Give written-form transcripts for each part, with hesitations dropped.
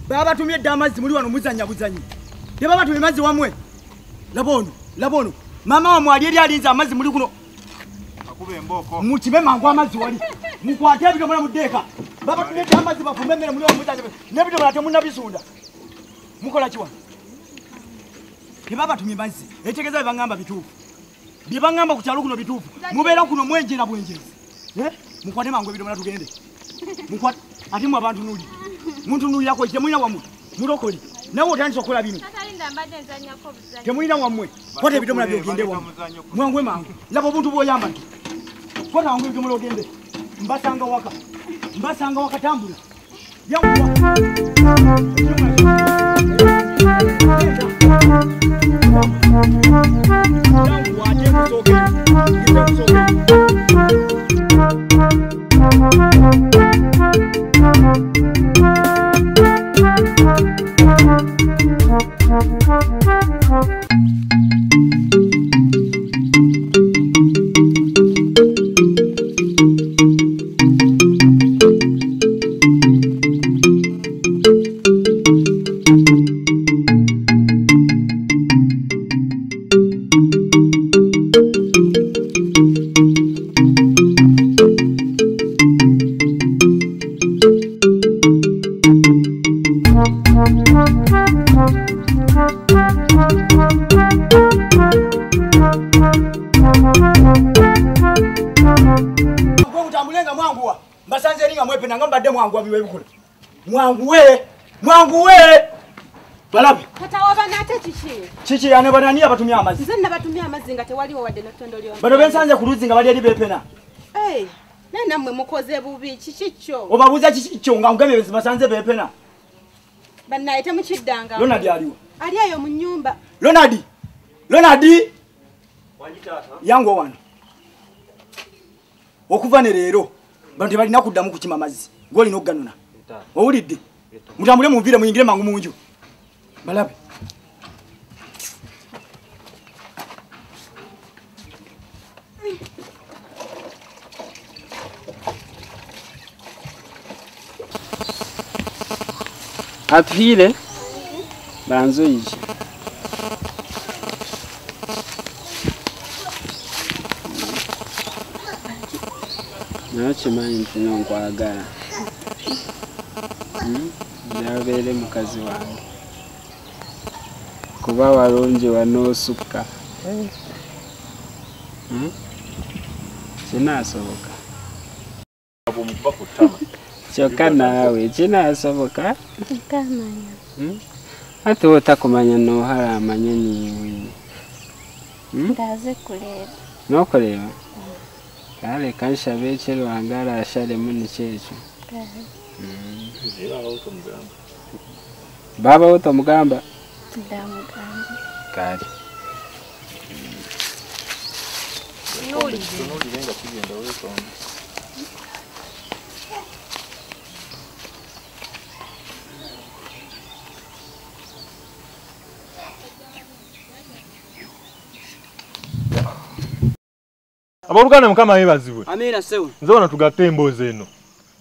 Baba tumye damazi muri wano muzanya buzanyi. Ye baba tumye mazi wamwe. Labono. Mama wa mwali yali alinza amazi muri kuno. Akube mboko. Mutibe mangu amazi wali. Mukwate bito mwana mudeka. Baba tumye damazi bafumemere muri wano muzanya. Nebito balate munna bisunda. Mukola kiwa. Ye baba tumye mazi. Etegeza bangamba bitufu. Bye bangamba ku kyalo kuno bitufu. Mubeera kuno mwenje na bwenjezi. Mukwate mangu bito mwana tugende. Mukwate ati mu abantu nuli. Muntu nuli yako temuyina wamwe. Mulokoli. Nawe otandise okola bino. Tatalinda mbadde nzanyako buzanyi. Temuyina wamwe. Kwate bito mwana byogende wamwe. Mwangwe mangu. Labo buntu boyamba nti. Kwata wangu bito mwana ogende. Mbasanga waka tambula. Yangu. Mbasanze linga mwepe na ngamba de mwangu abiwe bikula. Mwangu we. Balabi. Tata wabana ate chichi yane banani abatumya amazi. Nze nabatumya amazi nga tewaliwo wadde natondolyo. Bano bensanze kuluzi nga bali ali bepena. Namwe mukoze bubi chichicho. Obabuza chichicho nga ngame basanze bepena. Bannaye temukiddanga. Ronald aliwo. Ali ayo mu nyumba. Ronald. Wajitata. Yango wano. Okuva ne leero. Bantu balina kuddamu kukima amazzi. Goli n'oganuna. Owulidde? Mutambule munvire muyingire mangu munju. Balabe. Atfile banzo yiji. Nachimanyi nti nkwagala. Nabeere mukazi wange. Kuba walungi wanoosukka. Kinaasoboka. Kyokka naawe kinaasoboka. Nkamanya. Ate otakumanya noohala amanye niiwe. Ndaze kuleeba. N'okuleeba? Kale kanshabe ekiro angala ashalemu nikyekyo. Baba otomugamba? Ndamugamba. Kale. Noli lenga kigenda weto. Abaluganda mukama yebazibwe. Amina sewe. Nzona tugatte emboozi eno.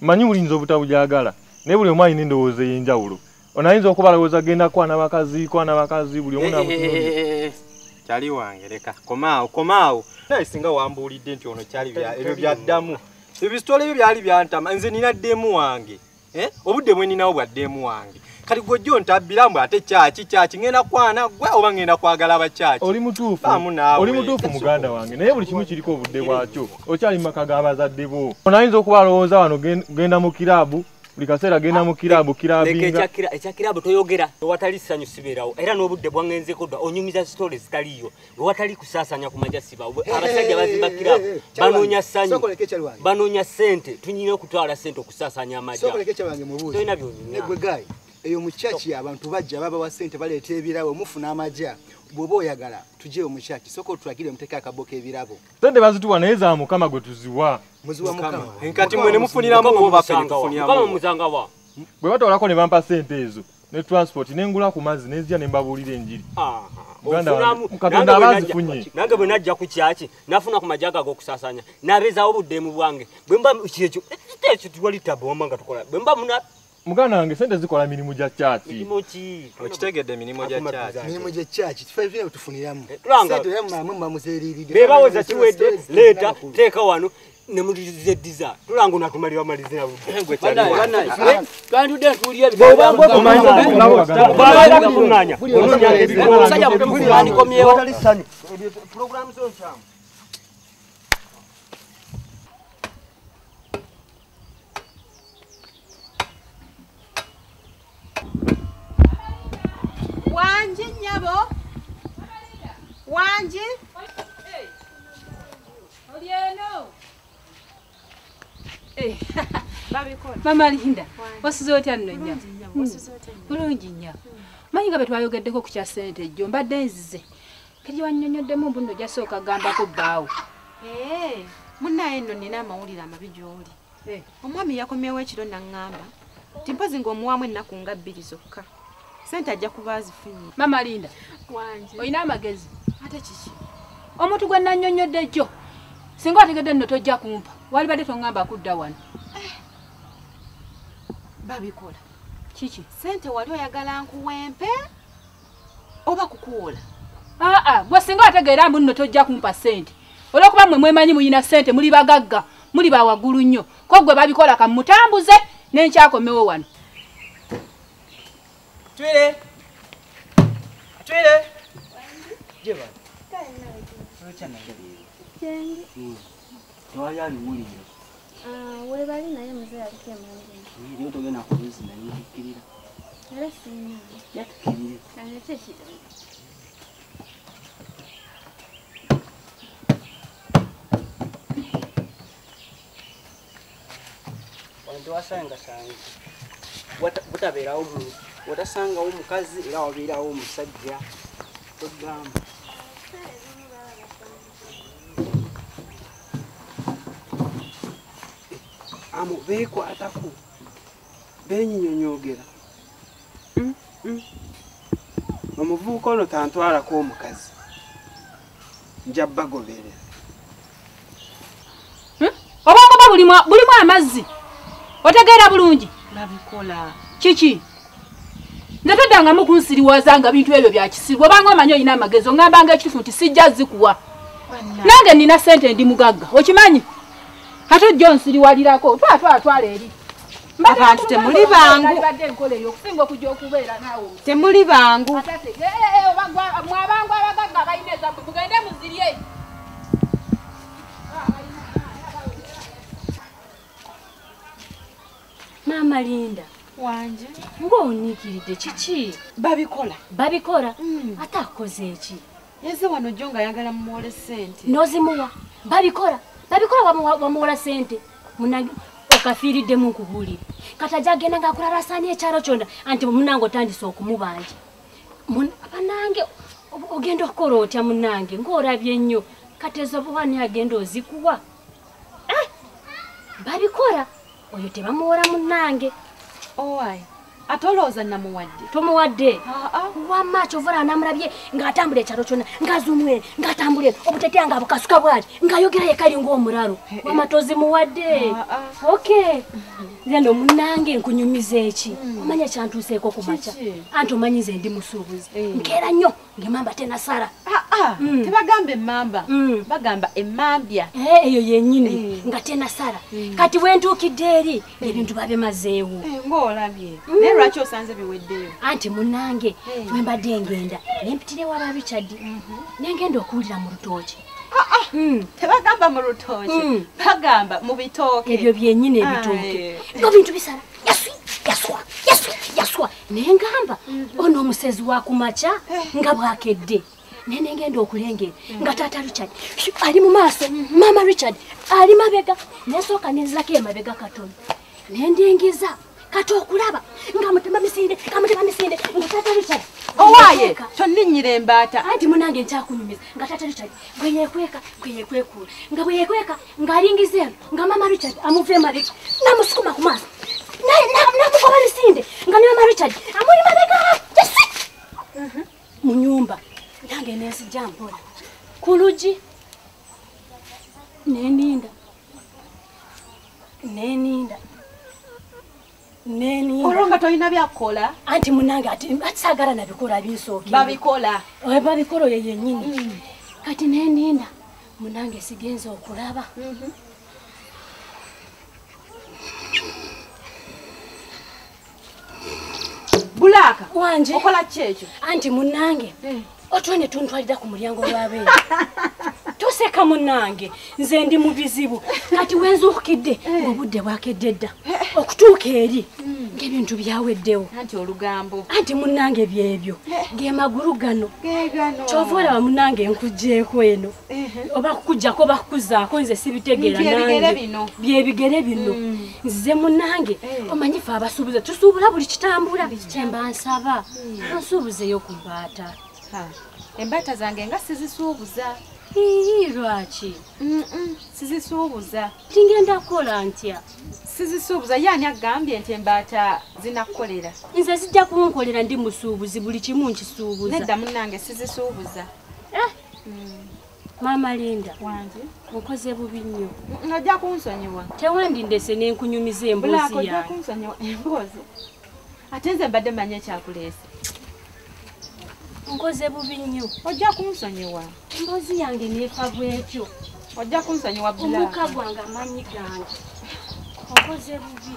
Manyi bulinzi obutabujagala. Ne buli omwayi n'endowooza ey'enjawulo. Onayinza okuba alowooza genda kwana bakazi buli omu n'amutunuulira. Kyali wange leka. Komaawo. Naye singa wambuulidde nti ono kyali ebyo byaddamu. Ebisitole ebyo byali byantama. Nze nina ddeemu wange. Obudde bwe ninawo bwa ddeemu wange. Kati gojjo ntabbiramu ate kyaki ngenda kwana gwe oba ngenda kwagala abakyaki. Oli mutuufu muganda wange. Naye buli kimu kiriko obudde bwakyo. Okyali maka g'abazadde bo. Onayinza okuba alowooza wano genda mu kiraabu. Buli kaseera genda mu kiraabu kirabinga. Ekya kiraabu toyogera. Watali ssanyu sibeerawo. Era n'obudde bwangenzeko dda onyumiza sitole zitaliyo. Watali kusaasanya ku majja siba. Abasajja bazimba kiraabu. Banoonya ssanyu. Banoonya ssente. Tunyina okutwala ssente okusaasanya amajja. Sokoleke kyawange mubuuzi. Toyina byonyina. Negwe gayi. eyo mu church abantu bajja baba wa sente baleeta ebirabo mufuna amajja bwoba oyagala tujje mu church soko tulagire muteka akaboka ebirabo sente bazituwa naye za mukama gwe tuziwa muziwa mukama enkati mwene mufuniramu bo bafunifuniramu kama muzanga wa bwe batolako ne bampa sente ezo ne transport nengula ku mazzi nezija ne mbabuulira enjiri Katonda abazifunye nange bwe najja ku kyaki nafuna ku majaga g'okusasanya nabezaawo buddemu bwange bwe mba kyekyo ekyo twali tabomba nga tukola bwe mba muna muganda wange sente zikola mirimu gya kyaki mirimu ki okitegedde emirimu gya kyaki emirimu gya kyaki tufeefine tufuniramu sente yammamu mbamuzeeriridde bebawoza kiwedde leeta teeka wano ne mulizeddiza tulanga onatumalira malize na budde twandudde ntuulira bwabaakuŋŋaanya omusajja mutuufu bandikomyewo pulogulaamu zonkyamu Wanji nyabo Wanji Olieno Mama Linda wasuze otya nno nya bulungi nya mayinga betwayogeddeko ku kya sente jjo mbadde nzize kiri wanyonyoddemu mbuno jasooka gambako bbaawo munnaye nno nina amawulire amabi gy'oli omwami yakomyewo ekiro naŋŋamba nti mpozi ng'omuwaamu ennaku nga 2 zokka sente ajja kuba azifunye. Mama Linda oyina amagezi ate kiki omuntu gwe nannyonnyodde jjo singa otegedde nno tojja kumpa wali badde toŋŋamba kudda wano babikola kiki sente wali oyagala nkuwempe oba kukuwola gwe singa otegeera mbu nno tojja kumpa sente olw'okuba mmwe mwemanyi muyina sente muli bagagga muli bawaggulu nnyo ko gwe babikola kamutambuze n'enkyakomewo wano Twile. Jeba. Sochana jeli. Jengi. Twaya ni muli. Wale bali naye mzee alikia mwanzo. Ndio togena kuruzi na nikirira. Yale sina. Yatukirire. Alete shida. Wantu wasanga sanga. Butabeerawo omuntu watasangawo omukazi era wabeerawo omusajja togamba amo beekwatako benyinyonyogera omuvubuka ono tantwalako omukazi nja bagoberera obwongo bulimu amazzi otegeera bulungi babikola kiki natoddanga kunsiriwaza nga bintu ebyo bya kisiru obanga omanyi olina amagezi oŋŋambanga ekitufu nti sijja zikuwa nange nina sente ndi mugagga okimanyi ate ojja onsiriwalirako twatwala eri abantu temuli bangu badde nkola eyo okusinga okujja okubeera naawe temuli bangu mwabangu abagagga abalina ezabwe mugende muzirye Mama Linda wanje ng'oniikiridde kiki babikola ate akoze eki yeze wano jjo nga ayagala mumuwole sente nozimuwa babikola bamuwola sente munange okafiiriddemu nkubuulire kati ajja agenda ng'akulalasaanya ekyalo kyonna anti munange otandise okumubanja banange ogenda okukola otya munange ng'olabye ennyo kati ezo buwani agenda ozikuwa babikola oyo tebamuwola munange owaayi ate olowooza namuwadde tomuwadde wamma kyovula namulabye ng'atambula ekyalo kyonna ng'azumwere ng'atambula obuteteya nga bukasuka bwati ng'ayogera yekali ng'omulalo wamma tozimuwadde okay nze munange nkunyumiza eki omanya kyantuuseeko ku makya anti omanyi nze ndi musuubuzi nkeera nnyo ng'emmamba tenasala tebagamba emmamba bagamba emmambya eyo yennyini nga tenasala kati bwentuukidde eri ebintu babemazeewo ng'olabye naye lwaki osanze biweddeyo anti munange twembadde ngenda nempitire waba Richard nengenda okuwulira mu Lutooki tebagamba mu Lutooki bagamba mu bitooke ebyo byennyini ebitooke ngo bintu bisala yaswa nengamba ono omusezi wa kumakya nga bwakedde nenengenda okulengera nga taata Richard ali mu maaso mama Richard ali mabega nesooka nenzirako emabega katono nendingiza kati okulaba nga mutema misinde nga tata Richard owaye tonninyira embaata anti munange nkyakunyumiza nga tata Richard bwe yekwekula nga bwe yekweka ng'alingiza nga mama Richard amuve mabega namusukuma ku maaso namugoba misinde nga ne mama Richard amuli mabega mu nyumba nange nensijja mpola ku lugi neninda olonga tolina byakukola anti munange atisagala nabikola binsooke babikola babikola oyo yennyini kati neninda munange sigenza okulaba Bulaka wanje okola kyekyo anti munange otwene tuntwalira ku mulyango lw'abeera toseka munange nze ndi mu bizibu kati wenzuukidde obudde bwakedde dda okutuuka eri ng'ebintu byaweddewo anti olugambo anti munange byebyo ge magulu gano kyova olaba munange nkugjeeko eno oba kukujjako oba kukuzaako nze sibitegeera nange byebigere bino nze munange omanyi fe abasuubuza tusuubula buli kitambula kyemba nsaba onsuubuzeyo ku mbaata embaata zange nga sizisuubuza lwaki sizisuubuza tingenda kukola ntya sizisuubuza yaani agambye nti embaata zinakukolera nze zijja kunkolera ndi musuubuzi buli kimu nkisuubuza nedda munnange sizisuubuza Mama Linda wanje okoze bubi nnyo ng'ojja kunsonyiwa tewandindese n'enkunyumiza emboozi yange ojja kunsonyiwa emboozi ate nze mbadde mmanyi ekyakuleese nkoze bubi nnyo ojja kunsonyiwa emboozi yange neefa bwetyo ojja kunsonyiwa Bulaka omuka gwange amanyi gange okoze bubi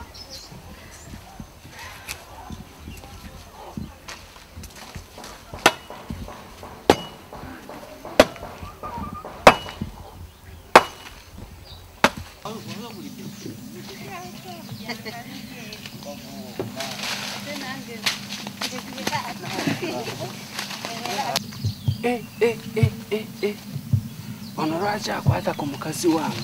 ono lwaki akwata ku mukazi wange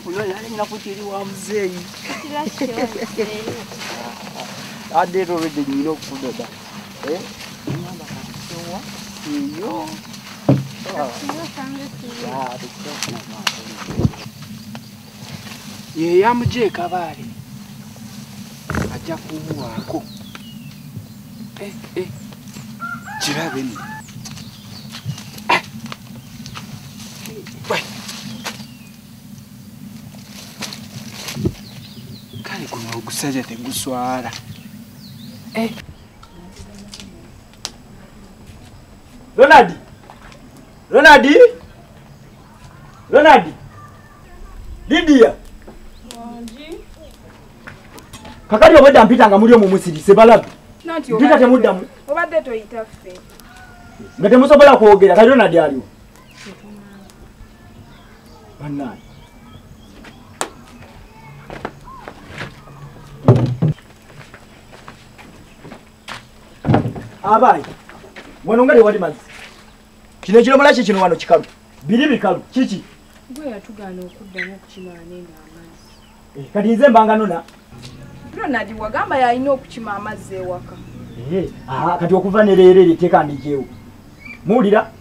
ono yalina kutiri wa muzeeyi adde era olwedde nyina okukudoda iyo ye yamujeeka baali ajja kumuwaako kirabe nno kale guno ogusajja teguswala Ronald Lydia kakati obwedda mpitanga muli omwo musirise balabe mpita temuddamu obadde toyita ffe nga temusobola kwogera kati Ronald aliwo bannange abayi wano nga tewali mazzi kino ekiromola ki kino wano kikalu biri bikalu kiki gwe yatugaana okuddamu okukimaana ng'amazzi kati nze mbanga nona Ronald wagamba yalina okukima amazzi ewaka kati okuva ne leero eri etteeka ndijeewo muwulira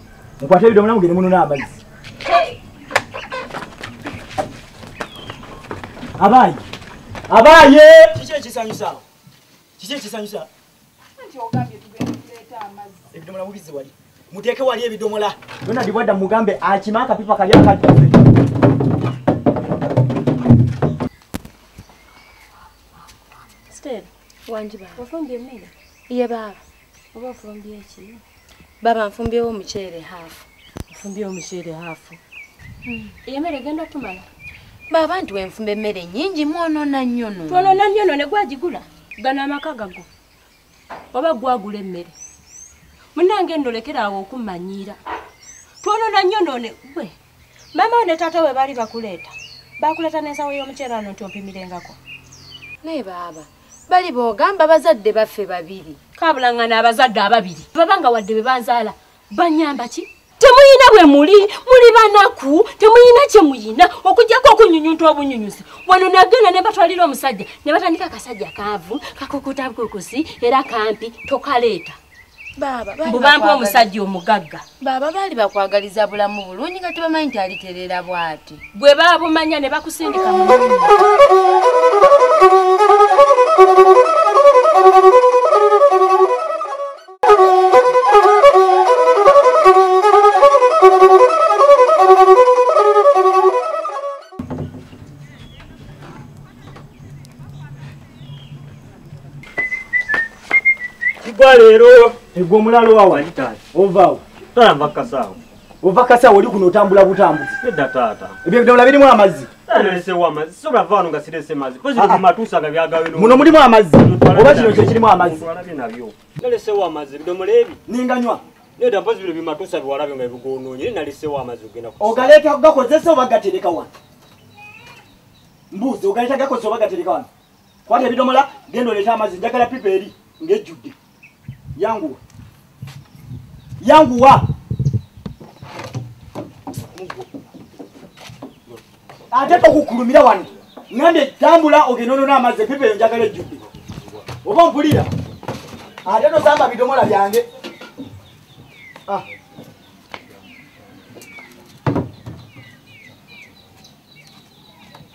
mukwate ebidomola mugende munona amazzi abaayi kiki ekisanyusa anti ogambye tugenda tuleeta amazzi ebidomola mubizi wali muteeke wali ebidomola Ronald bwadda mugambe akima akapipa kali akatuze Stella wanje baba ofumbye emmere ye baba oba ofumbye ki baba nfumbyewo omuceere haafu ofumbyewo omuceere haafu emmere genda tumala baba nti wenfumba emmere nnyingi mwonoona nnyono twonoona nnyono ne gwagigula gana amaka gago oba gwagula emmere munange nno lekeraawo okumanyiira twonoona nnyono ne gwe mama ne taata we baali bakuleeta bakuleeta n'ensawo y'omuceere ano nti ompimirengako naye baba bali bogamba bazadde baffe babiri kabulangana abazadde ababiri babanga wadde bebanzaala banyamba ki temuyina bwe muli banaku temuyina kye muyina okujjako okunyunyunta obunyunyusi wano nagenda ne batwalira omusajja ne batandika akasajja kaavu kakukuta bukukusi era kampi tokaleeta baba bubampa omusajja omugagga baba bali bakwagaliza bulamu bulungi nga tebamanyi nti aliterera bw'ati bwe babumanya ne bakusindika mu Kigwa leero egwo omulalo wa wali tali ovaawo tamba kasaawo ova kasaawo oli kuno otambula butambuzi edda taata ebyo ebidomola birimu amazzi nalesewo amazzi sobola vaano nga sirese mazzi poziri matuusa nga byagawe muno mulimu amazzi oba kino kye kirimu amazzi alabye nabyo nalesewo amazzi ebidomola ebi ninganywa nedda mpozi biro bimatuusa biwalabyo nga bigonoonye nalesewo amazzi ogenda ogaleeta gakozesa oba gatereka wano mbuuzi ogaleeta gakozesa oba gatereka wano kwata ebidomola genda oleeta amazzi njagala pipa eri ng'ejjudde yanguwa yanguwa ate tokukulumira wano ngambye tambula ogenda onona amazzi epipa eyo njagala ejjudde oba mpulira ate tosamba bidomola byange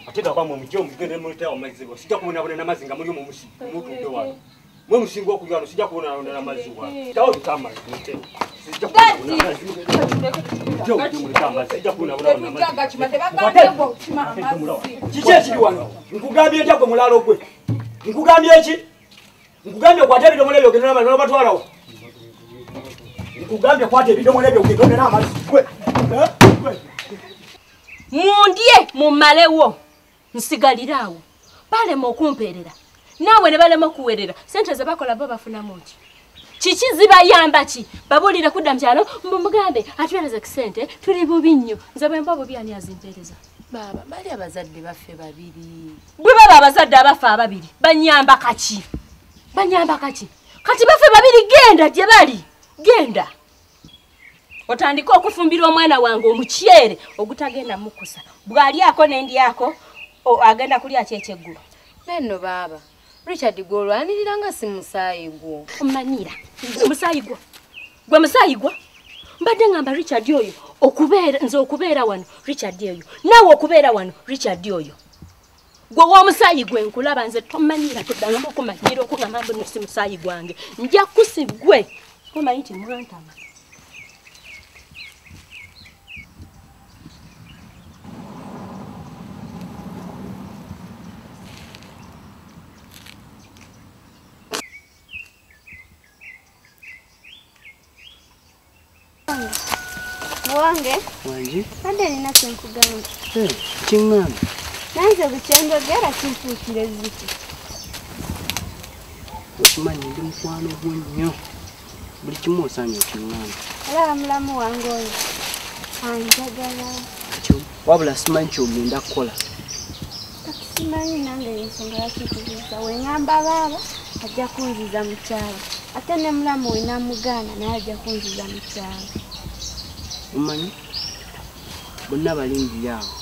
atega kwamwe omujja omugende muletawo amazzi go sijja kubonabona n'amazzi nga muli mutudde wano mwe musinga okulya wano sijja kubonabona n'amazzi wano tawo leta amazzi muteo sijja kubonabona kiki ekiri wano nkugambye etya gwe mulaalo gwe nkugambye eki nkugambye okwata ebidomola ebyo ogenda n'amazzi nobatwalawo nkugambye kwata ebidomola ebyo ogenda onena amazzi gwe mundye mumalewo nsigaliraawo balema okumpeerera naawe ne balema okuweerera sente ze bakola bo bafunamu ki kiki zibayamba ki babuulire kudda mu kyalo mumugambe atuweereze kisente tuli bubi nnyo nze bwe mba bubi ani azimpeereza baba bali abazadde baffe babiri bwe baba abazadde abafe ababiri banyamba kaki kati baffe babiri genda gye bali genda otandika okufumbira omwana wange omukyere ogutagenda mukusa bw'alyako n'endyako agenda kulya kyekyeggulu nno baba Richard gwolwanirira nga si musaayi gwo omanyira musaayi gwo gwe musaayi gwo mbadde ngamba Richard oyo nze okubeera wano Richard oyo naawe okubeera wano Richard oyo gwe w'omusaayi gwe nkulaba nze tomanyira toddangamu okumanyira okugamba mbu si musaayi gwange nja kusigwe omanyi nti mwantama Wange? Wanji? Kade nina kyenkugamba. Kingamba. Nanze bukyendogera kinfuukire ziki. Okimanyi ndi mukwano gwo nnyo. Buli kimu osaanye okingamba. Era mulamu wange oyo anjagala. Wabula simanyi kyogenda kukola. Simanyi nange ensonga yakitubuuza weŋŋamba baaba ajja kunziza mu kyalo. Ate ne mulamu we namugaana naye ajja kunziza mu kyalo. Omanyi bonna balingi awo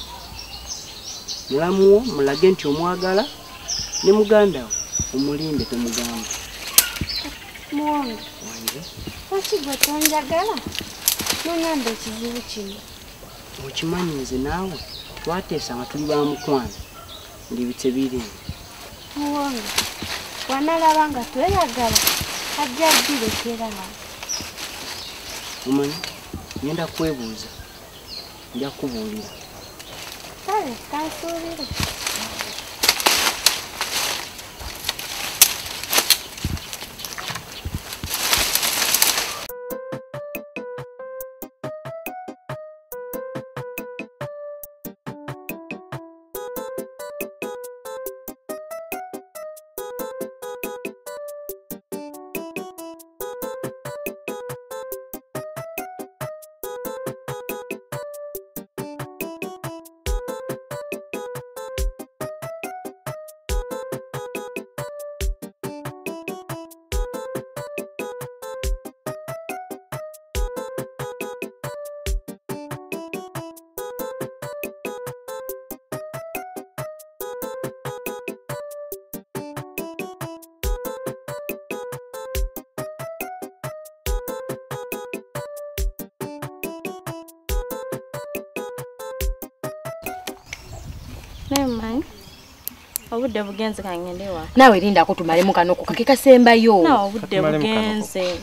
mulamuwo mulage nti omwagala ne muganda we omulinde temugamba muwonge lwaki gwe tonjagala nonyamba ekizibu kino okimanyi nze naawe twateesa nga tuli bamukwano ndibitse biri muwonge wanalaba nga tweyagala ajja addirekera omanyi ngenda kwebuuza nja kubuulira kale kansuubire Nemanyi. Obudde bugenze kangende wa. Nawe linda ko tumalemu kano ko kakeka sembayo. Na obudde bugenze.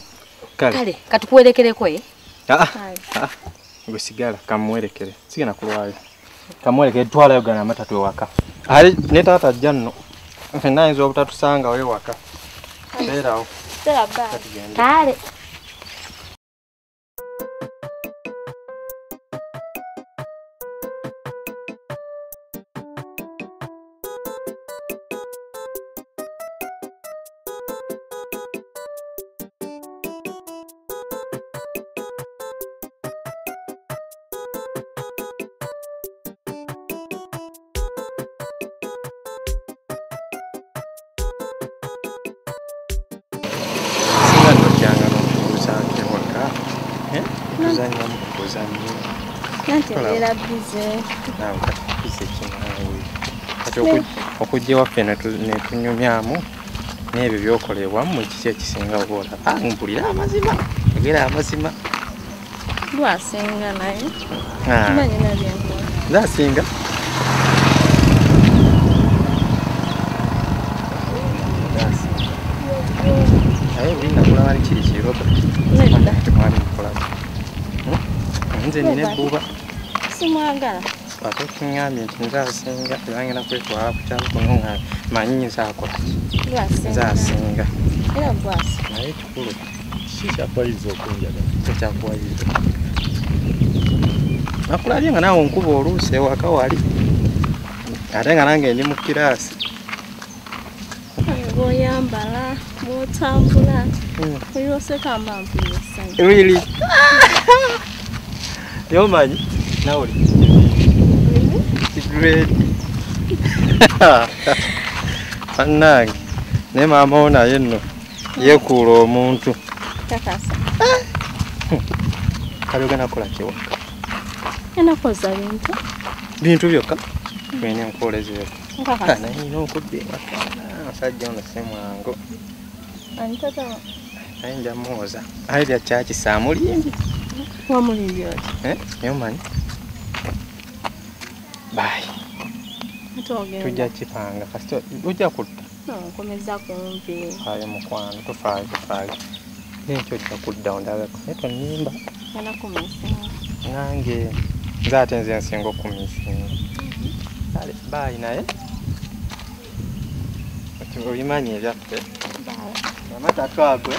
Kale katukuwerekereko Gwe sigala kamwerekere. Sigana kulwayo. Kamwerekere twala yogana amatatu ewaka. Ali ne taata janno. Fenna inzo obutatusanga we waka. Beerawo. Sera bye. Kale. Okujja waffe ne tunyumyamu n'ebyo byokolebwa mu kiki ekisinga obola mpulira amazima egera amazima Lwasinga naye kimanyi nabyenkola zasinga aye bulinda kulaba ni kiri kiroba mwami mukola nze nina ebbuba simwagala ate kiŋŋambye nti nzasinga ebangenda kwetwala ku kyalo kuno nga manyi nzaakola nzasinga era bwasi naye kikulu kikyakwaliza okunjagala tekyakuwaliza nakulabye nga naawe nkuba oluusi ewaka wali ate nga nange ndi mu kiraasi bw'oyambala bw'otambula oyoseka mba mpulira essanyu really yomanyi nawe great annange ne maama wo naye nno yeekuula omuntu kakasa kale ogenda kukola kiwaka enakoza bintu byokka wena enkolezeeko nkakasa naye nina okudda ewaka omusajja ono si mwangu antata naye nja muwoza aye lyakyakisaamu lingi wamulimbye oti yomanyi bayi tujja kipanga kasita ojja kutta nkomeza kumpi aye mukwano tufaayo nekyo ojja kuddawo ndagako naye tonnimba nange nze ate nze nsinga okumisinga kale bayi naye obimanyi ebyaffe amatatu agwe